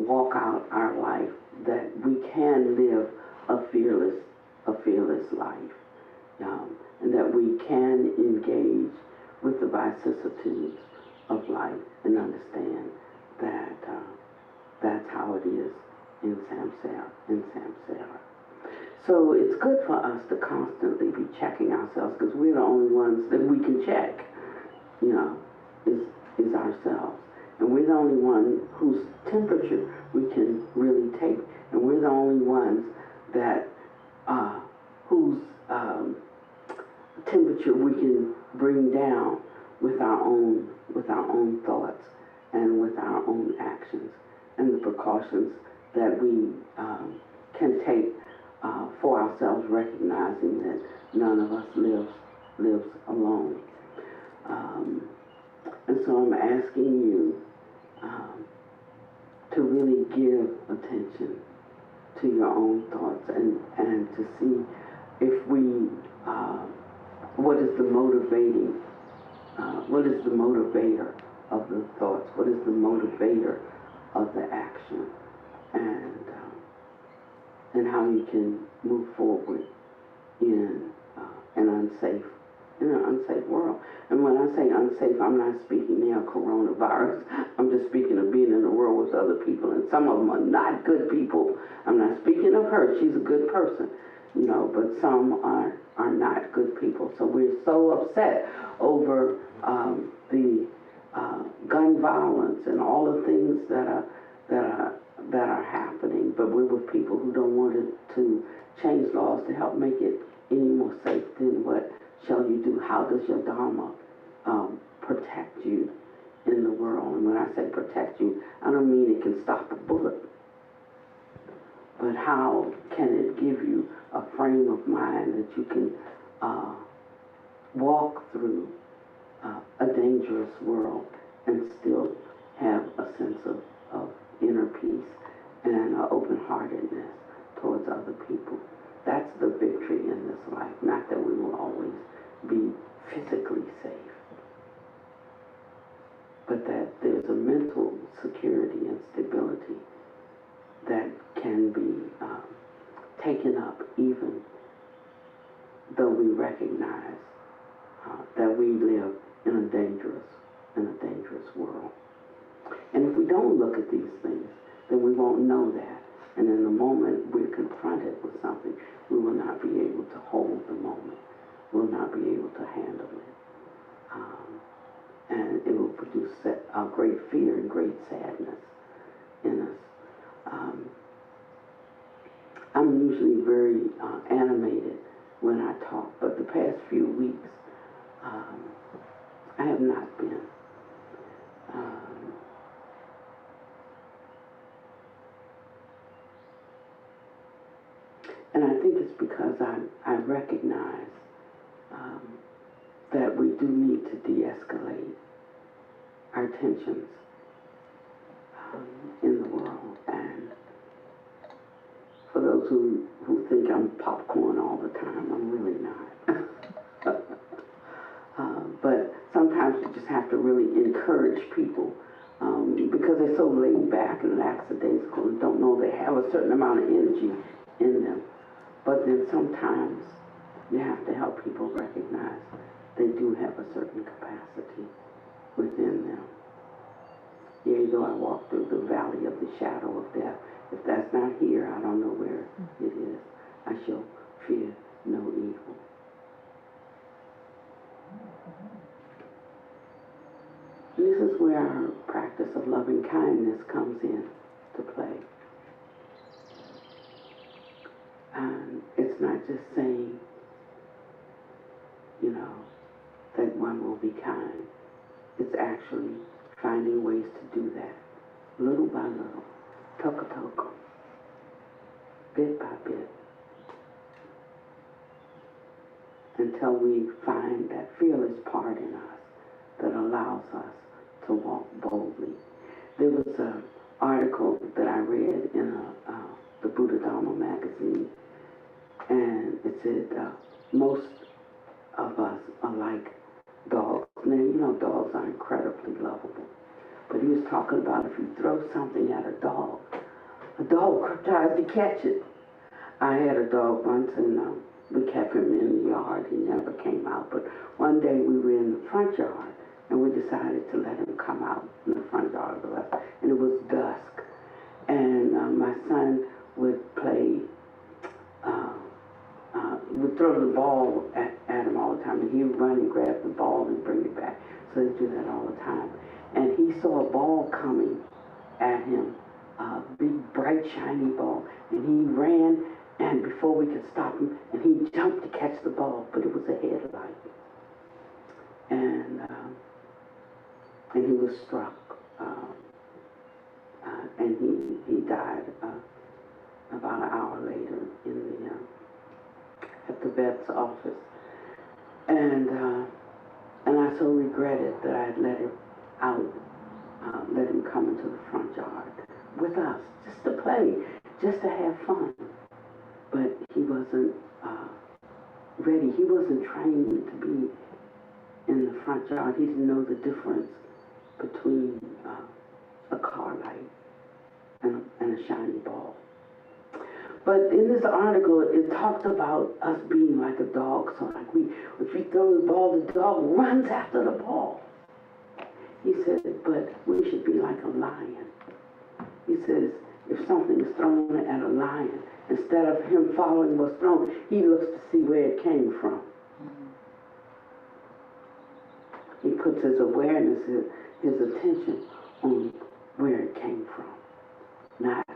walk out our life that we can live a fearless life, and that we can engage with the vicissitudes of life and understand that that's how it is in Samsara. So it's good for us to constantly be checking ourselves, because we're the only ones that we can check, is ourselves. And we're the only one whose temperature we can really take. And we're the only ones that, whose temperature we can bring down with our own thoughts and with our own actions, and the precautions that we can take for ourselves, recognizing that none of us lives alone. And so I'm asking you to really give attention to your own thoughts, and to see if we, what is the motivator of the thoughts, what is the motivator of the action, and how you can move forward in an unsafe world. And when I say unsafe, I'm not speaking now coronavirus. I'm just speaking of being in the world with other people, and some of them are not good people. I'm not speaking of her. She's a good person, but some are not good people. So we're so upset over the gun violence and all the things that are happening, but we're with people who don't want to change laws to help make it any more safe. Then what shall you do? How does your Dharma protect you in the world? And when I say protect you, I don't mean it can stop a bullet, but how can it give you a frame of mind that you can walk through a dangerous world and still have a sense of inner peace and open-heartedness towards other people? That's the victory in this life. Not that we will always be physically safe, but that there's a mental security and stability that can be taken up, even though we recognize that we live in a dangerous world. And if we don't look at these things, then we won't know that. And in the moment we're confronted with something, we will not be able to hold the moment. We'll not be able to handle it. And it will produce a great fear and great sadness in us. I'm usually very animated when I talk, but the past few weeks, I have not been. And I think it's because I recognize that we do need to de-escalate our tensions in the world. And for those who think I'm popcorn all the time, I'm really not. But sometimes you just have to really encourage people because they're so laid back and lackadaisical and don't know they have a certain amount of energy in them. But then sometimes you have to help people recognize they do have a certain capacity within them. Yea, though I walk through the valley of the shadow of death, if that's not here, I don't know where it is. I shall fear no evil. And this is where our practice of loving kindness comes in to play. And it's not just saying, that one will be kind. It's actually finding ways to do that, little by little, toko, bit by bit, until we find that fearless part in us that allows us to walk boldly. There was an article that I read in the Buddha Dharma magazine, and it said most of us are like dogs. Now, dogs are incredibly lovable. But he was talking about if you throw something at a dog, a dog tries to catch it. I had a dog once, and we kept him in the yard. He never came out. But one day we were in the front yard, and we decided to let him come out in the front yard with us. And it was dusk. And my son would play, would throw the ball at him all the time. And he would run and grab the ball and bring it back. So they do that all the time. And he saw a ball coming at him, a big, bright, shiny ball. And he ran, and before we could stop him, and he jumped to catch the ball, but it was a headlight. And he was struck. And he died about an hour later at the vet's office. And I so regretted that I had let him out, let him come into the front yard with us, just to play, just to have fun. But he wasn't ready. He wasn't trained to be in the front yard. He didn't know the difference between a car light and a shiny ball. But in this article, it talked about us being like a dog. So like if we throw the ball, the dog runs after the ball. He said, but we should be like a lion. He says, if something is thrown at a lion, instead of him following what's thrown, he looks to see where it came from. He puts his awareness, his attention on where it came from, not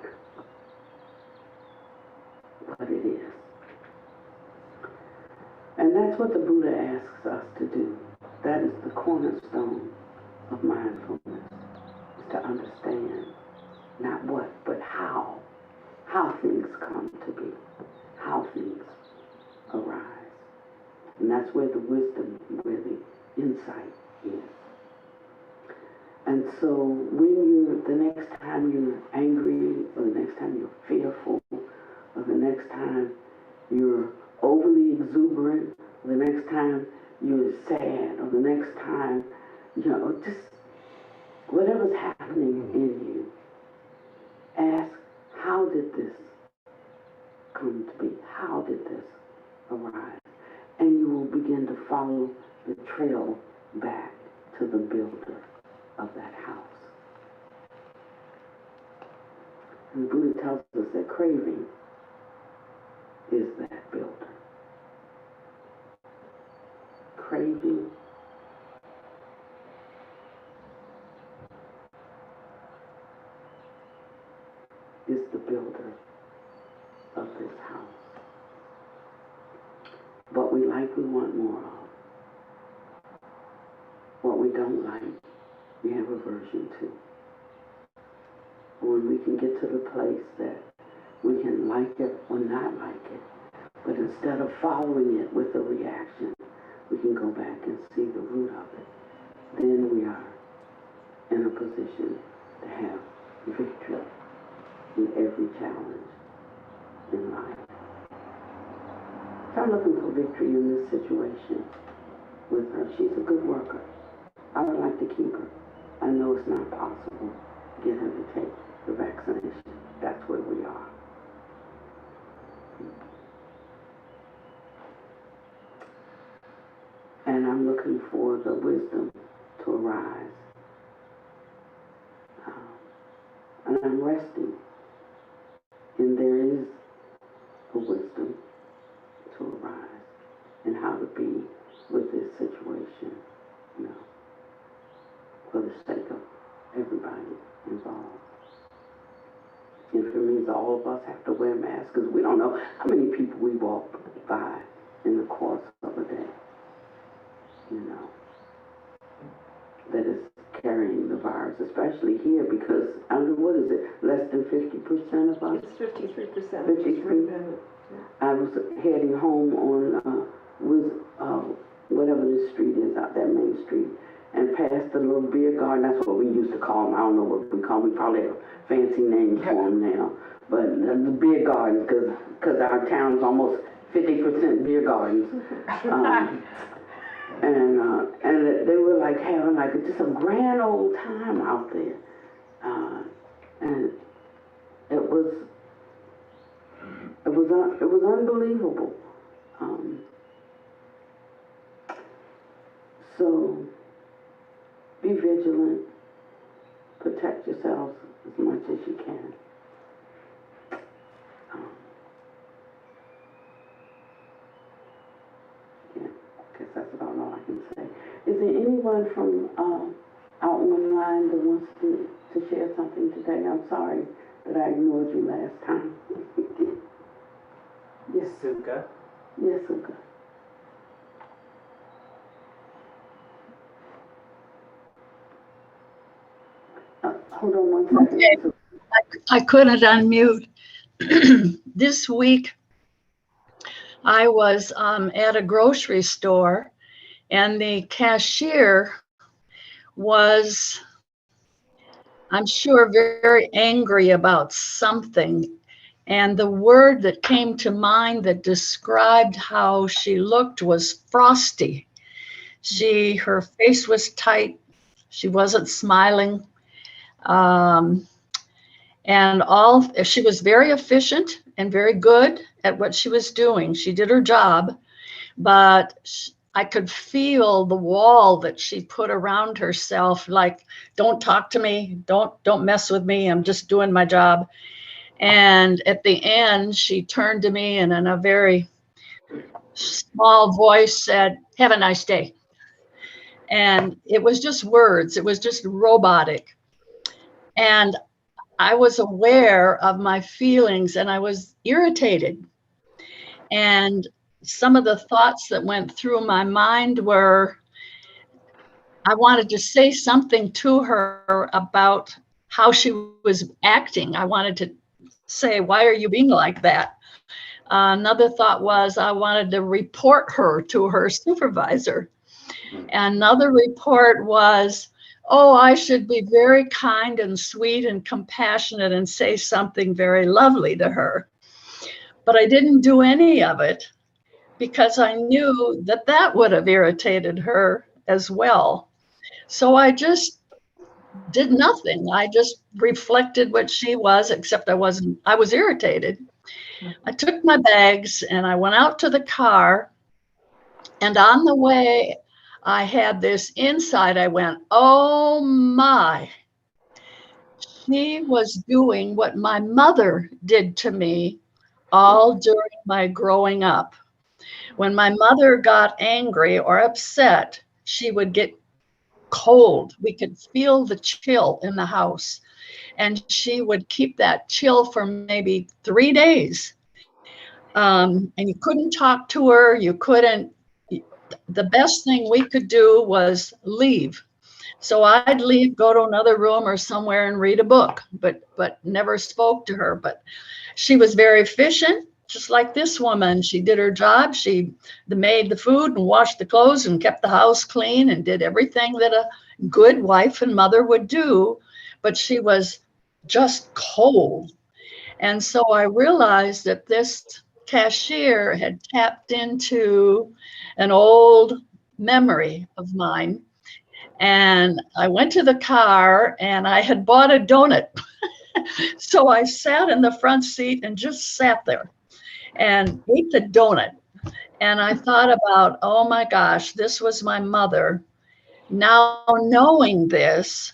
what it is. And that's what the Buddha asks us to do. That is the cornerstone of mindfulness, is to understand not what, but how things come to be, how things arise. And that's where the wisdom, where the insight is. And so when the next time you're angry, or the next time you're fearful, or the next time you're overly exuberant, or the next time you're sad, or the next time, just whatever's happening in you, ask, how did this come to be? How did this arise? And you will begin to follow the trail back to the builder of that house. And the Buddha tells us that craving is that builder. Craving is the builder of this house. What we like, we want more of. What we don't like, we have aversion to. When we can get to the place that we can like it or not like it, but instead of following it with a reaction, we can go back and see the root of it. Then we are in a position to have victory in every challenge in life. So I'm looking for victory in this situation with her. She's a good worker. I would like to keep her. I know it's not possible to get her to take the vaccination. That's where we are. And I'm looking for the wisdom to arise. And I'm resting. And there is a wisdom to arise and how to be with this situation, for the sake of everybody involved. And if it means all of us have to wear masks, because we don't know how many people we walk by in the course of a day, that is carrying the virus, especially here, because, what is it, less than 50% of us? It's 53%. 53. I was heading home on, whatever this street is, out that main street, and past the little beer garden. That's what we used to call them. I don't know what we call them. We probably have fancy names for them now. But the beer gardens, because our town's almost 50% beer gardens. And they were like having just a grand old time out there. And it was unbelievable. So be vigilant, protect yourselves as much as you can. Yeah, I guess that's about all I can say. Is there anyone from out on the line that wants to share something today? I'm sorry that I ignored you last time. Yes, Suka? yes, okay. Hold on one second. Okay. I couldn't unmute. This week, I was at a grocery store, and the cashier was, I'm sure, very angry about something. And the word that came to mind that described how she looked was frosty. Her face was tight. She wasn't smiling. And she was very efficient and very good at what she was doing. She did her job, but I could feel the wall that she put around herself, like, don't talk to me, don't mess with me, I'm just doing my job. And at the end, she turned to me and in a very small voice said, "Have a nice day." And it was just words, it was just robotic. And I was aware of my feelings and I was irritated. And some of the thoughts that went through my mind were, I wanted to say something to her about how she was acting. I wanted to say, why are you being like that? Another thought was I wanted to report her to her supervisor. Another report was, oh, I should be very kind and sweet and compassionate and say something very lovely to her. But I didn't do any of it because I knew that that would have irritated her as well. So I just did nothing. I just reflected what she was, except I was irritated. I took my bags and I went out to the car, and on the way, I had this insight. I went, oh my, she was doing what my mother did to me all during my growing up. When my mother got angry or upset, she would get cold. We could feel the chill in the house. And she would keep that chill for maybe 3 days. And you couldn't talk to her. The best thing we could do was leave. So I'd leave, go to another room or somewhere and read a book, but never spoke to her. But she was very efficient, just like this woman. She did her job. She made the food and washed the clothes and kept the house clean and did everything that a good wife and mother would do. But she was just cold. And so I realized that this cashier had tapped into an old memory of mine. And I went to the car and I had bought a donut. So I sat in the front seat and just sat there and ate the donut. And I thought about, oh my gosh, this was my mother. Now knowing this,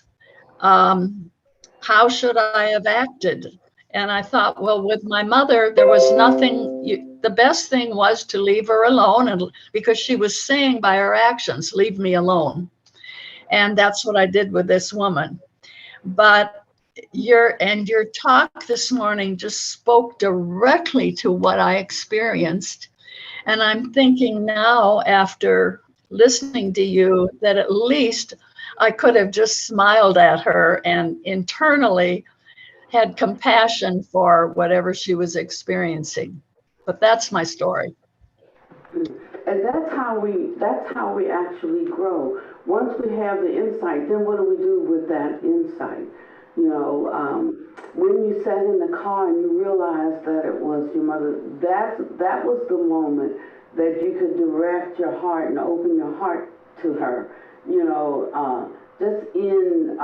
how should I have acted? And I thought, well, with my mother, there was nothing. The best thing was to leave her alone, and because she was saying by her actions, leave me alone. And that's what I did with this woman. But your talk this morning just spoke directly to what I experienced. And I'm thinking now, after listening to you, that at least I could have just smiled at her and internally had compassion for whatever she was experiencing. But that's my story. And that's how we actually grow. Once we have the insight, then what do we do with that insight? You know, when you sat in the car and you realized that it was your mother, that was the moment that you could direct your heart and open your heart to her. You know, just in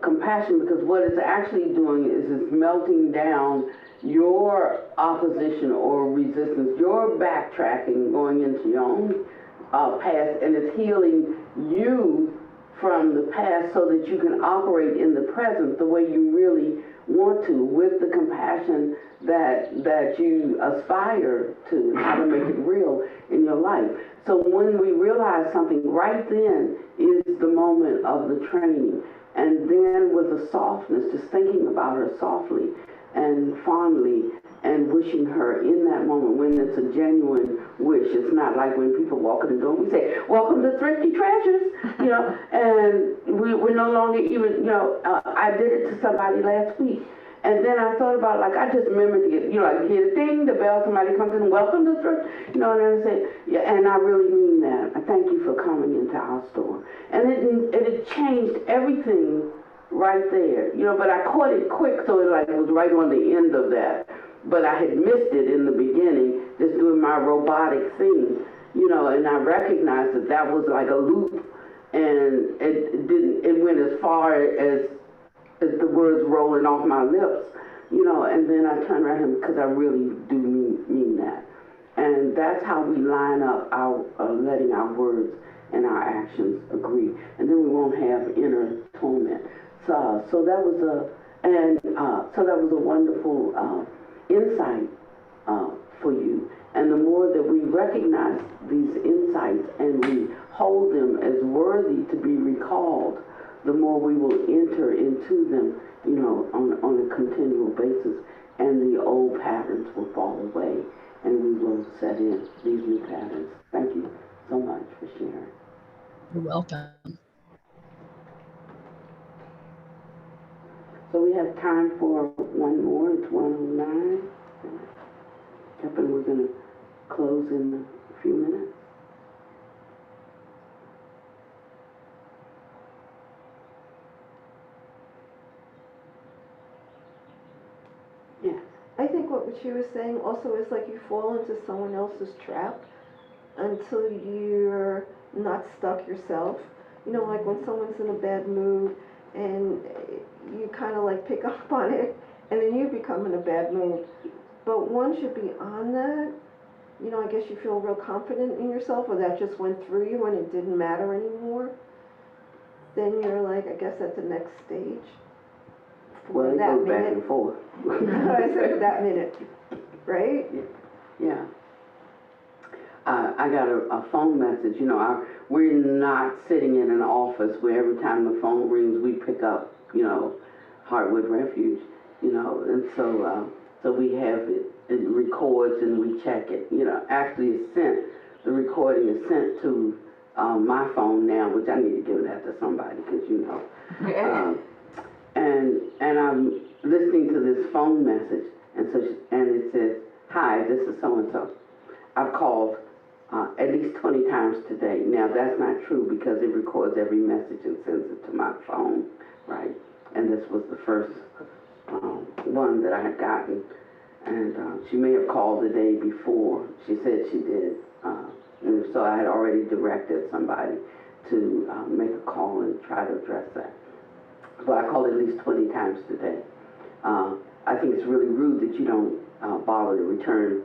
compassion, because what it's actually doing is it's melting down your opposition or resistance, your backtracking, going into your own past, and it's healing you from the past so that you can operate in the present the way you really want to, with the compassion that you aspire to, how to make it real in your life. So when we realize something, right then is the moment of the training. And then with a softness, just thinking about her softly and fondly and wishing her in that moment when it's a genuine wish. It's not like when people walk in the door, we say, welcome to Thrifty Treasures, you know, and we're no longer even, you know, I did it to somebody last week. And then I thought about, like, I just remembered, you know, like, hear the ding, the bell, somebody comes in, welcome to Thrift, you know, and then I say, yeah, and I really mean that. I thank you for coming into our store. And it changed everything right there, you know, but I caught it quick, so it was right on the end of that. But I had missed it in the beginning, just doing my robotic thing, you know, and I recognized that was like a loop, and it went as far as the words rolling off my lips, you know, and then I turned around and because I really do mean that. And that's how we line up our letting our words and our actions agree. And then we won't have inner torment. So that was a wonderful insight for you. And the more that we recognize these insights and we hold them as worthy to be recalled, the more we will enter into them, you know, on a continual basis, and the old patterns will fall away, and we will set in these new patterns. Thank you so much for sharing. You're welcome. So we have time for one more. It's 1:09. Yep, and we're going to close in a few minutes. I think what she was saying also is like you fall into someone else's trap until you're not stuck yourself. You know, like when someone's in a bad mood and you kind of like pick up on it and then you become in a bad mood. But once you be on that, you know, I guess you feel real confident in yourself, or that just went through you and it didn't matter anymore. Then you're like, I guess at the next stage. Well, it goes back and forth. I said for that minute, right? Yeah. I got a phone message. You know, we're not sitting in an office where every time the phone rings we pick up, you know, Heartwood Refuge, you know, and so we have it records and we check it. You know, actually it's sent. The recording is sent to my phone now, which I need to give that to somebody because, you know. And I'm listening to this phone message, and it says, "Hi, this is so and so. I've called at least 20 times today." Now that's not true because it records every message and sends it to my phone, right? And this was the first one that I had gotten, and she may have called the day before. She said she did, and so I had already directed somebody to make a call and try to address that. But I called at least 20 times today. I think it's really rude that you don't bother to return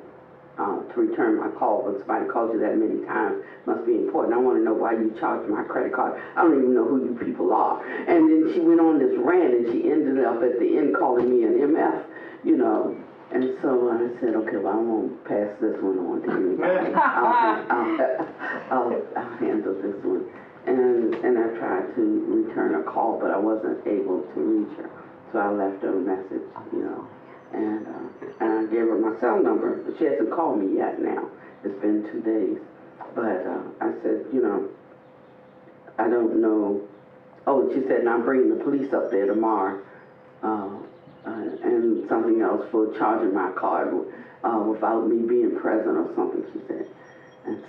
my call when somebody calls you that many times. Must be important. I want to know why you charged my credit card. I don't even know who you people are. And then she went on this rant, and she ended up at the end calling me an MF, you know. And so I said, okay, well, I won't pass this one on to anybody. I'll handle this one. And I tried to return a call, but I wasn't able to reach her. So I left her a message, you know, and I gave her my cell number, but she hasn't called me yet now. It's been 2 days. But I said, you know, I don't know. Oh, she said, and I'm bringing the police up there tomorrow, and something else for charging my card without me being present or something, she said. And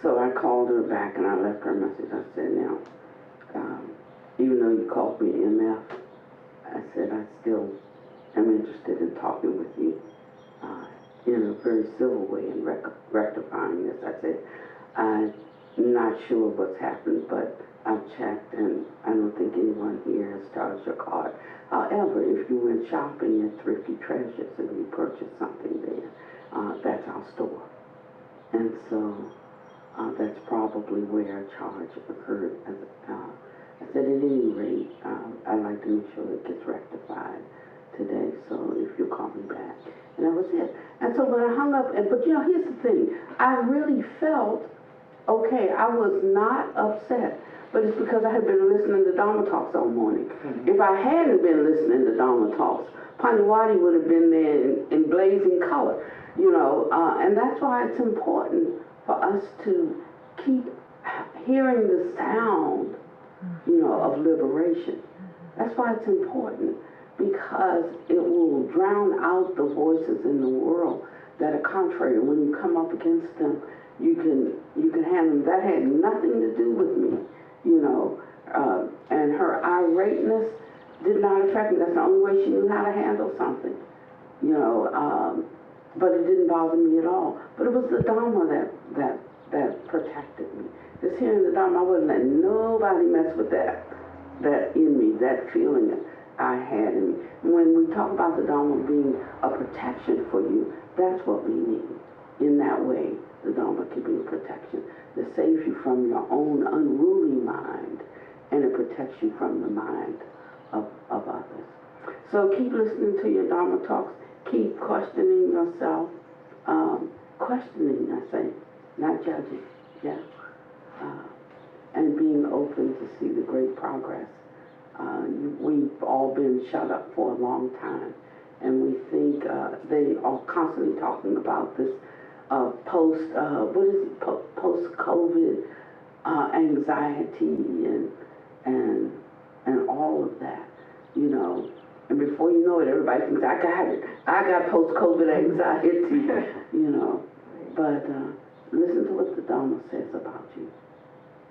so I called her back and I left her a message. I said, now, even though you called me MF, I said, I still am interested in talking with you in a very civil way and rectifying this. I said, I not sure what's happened, but I've checked and I don't think anyone here has charged your card. However, if you went shopping at Thrifty Treasures and you purchased something there, that's our store. And so that's probably where a charge occurred. I said, at any rate, I'd like to make sure it gets rectified today, so if you'll call me back. And that was it. And so when I hung up, but you know, here's the thing. I really felt okay. I was not upset, but it's because I had been listening to Dharma Talks all morning. If I hadn't been listening to Dharma Talks, Panawati would have been there in blazing color, you know, and that's why it's important for us to keep hearing the sound, you know, of liberation. That's why it's important, because it will drown out the voices in the world that are contrary. When you come up against them, you can handle them. That had nothing to do with me, you know, and her irateness did not affect me. That's the only way she knew how to handle something, you know, but it didn't bother me at all. But it was the Dharma that protected me. Just hearing the Dharma, I wasn't letting nobody mess with that in me, that feeling that I had in me. When we talk about the Dharma being a protection for you, that's what we need. In that way, the Dharma can be a protection that saves you from your own unruly mind, and it protects you from the mind of others. So keep listening to your Dharma Talks. Keep questioning yourself. Questioning, I say, not judging. Yeah. And being open to see the great progress. We've all been shut up for a long time, and we think they are constantly talking about this post-COVID anxiety and all of that, you know. And before you know it, everybody thinks, I got it. I got post-COVID anxiety, you know. But listen to what the Dharma says about you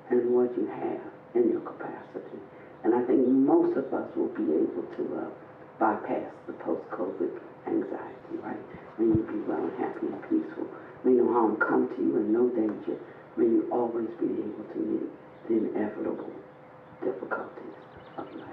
and what you have in your capacity. And I think most of us will be able to bypass the post-COVID anxiety, right? May you be well and happy and peaceful. May no harm come to you and no danger. May you always be able to meet the inevitable difficulties of life.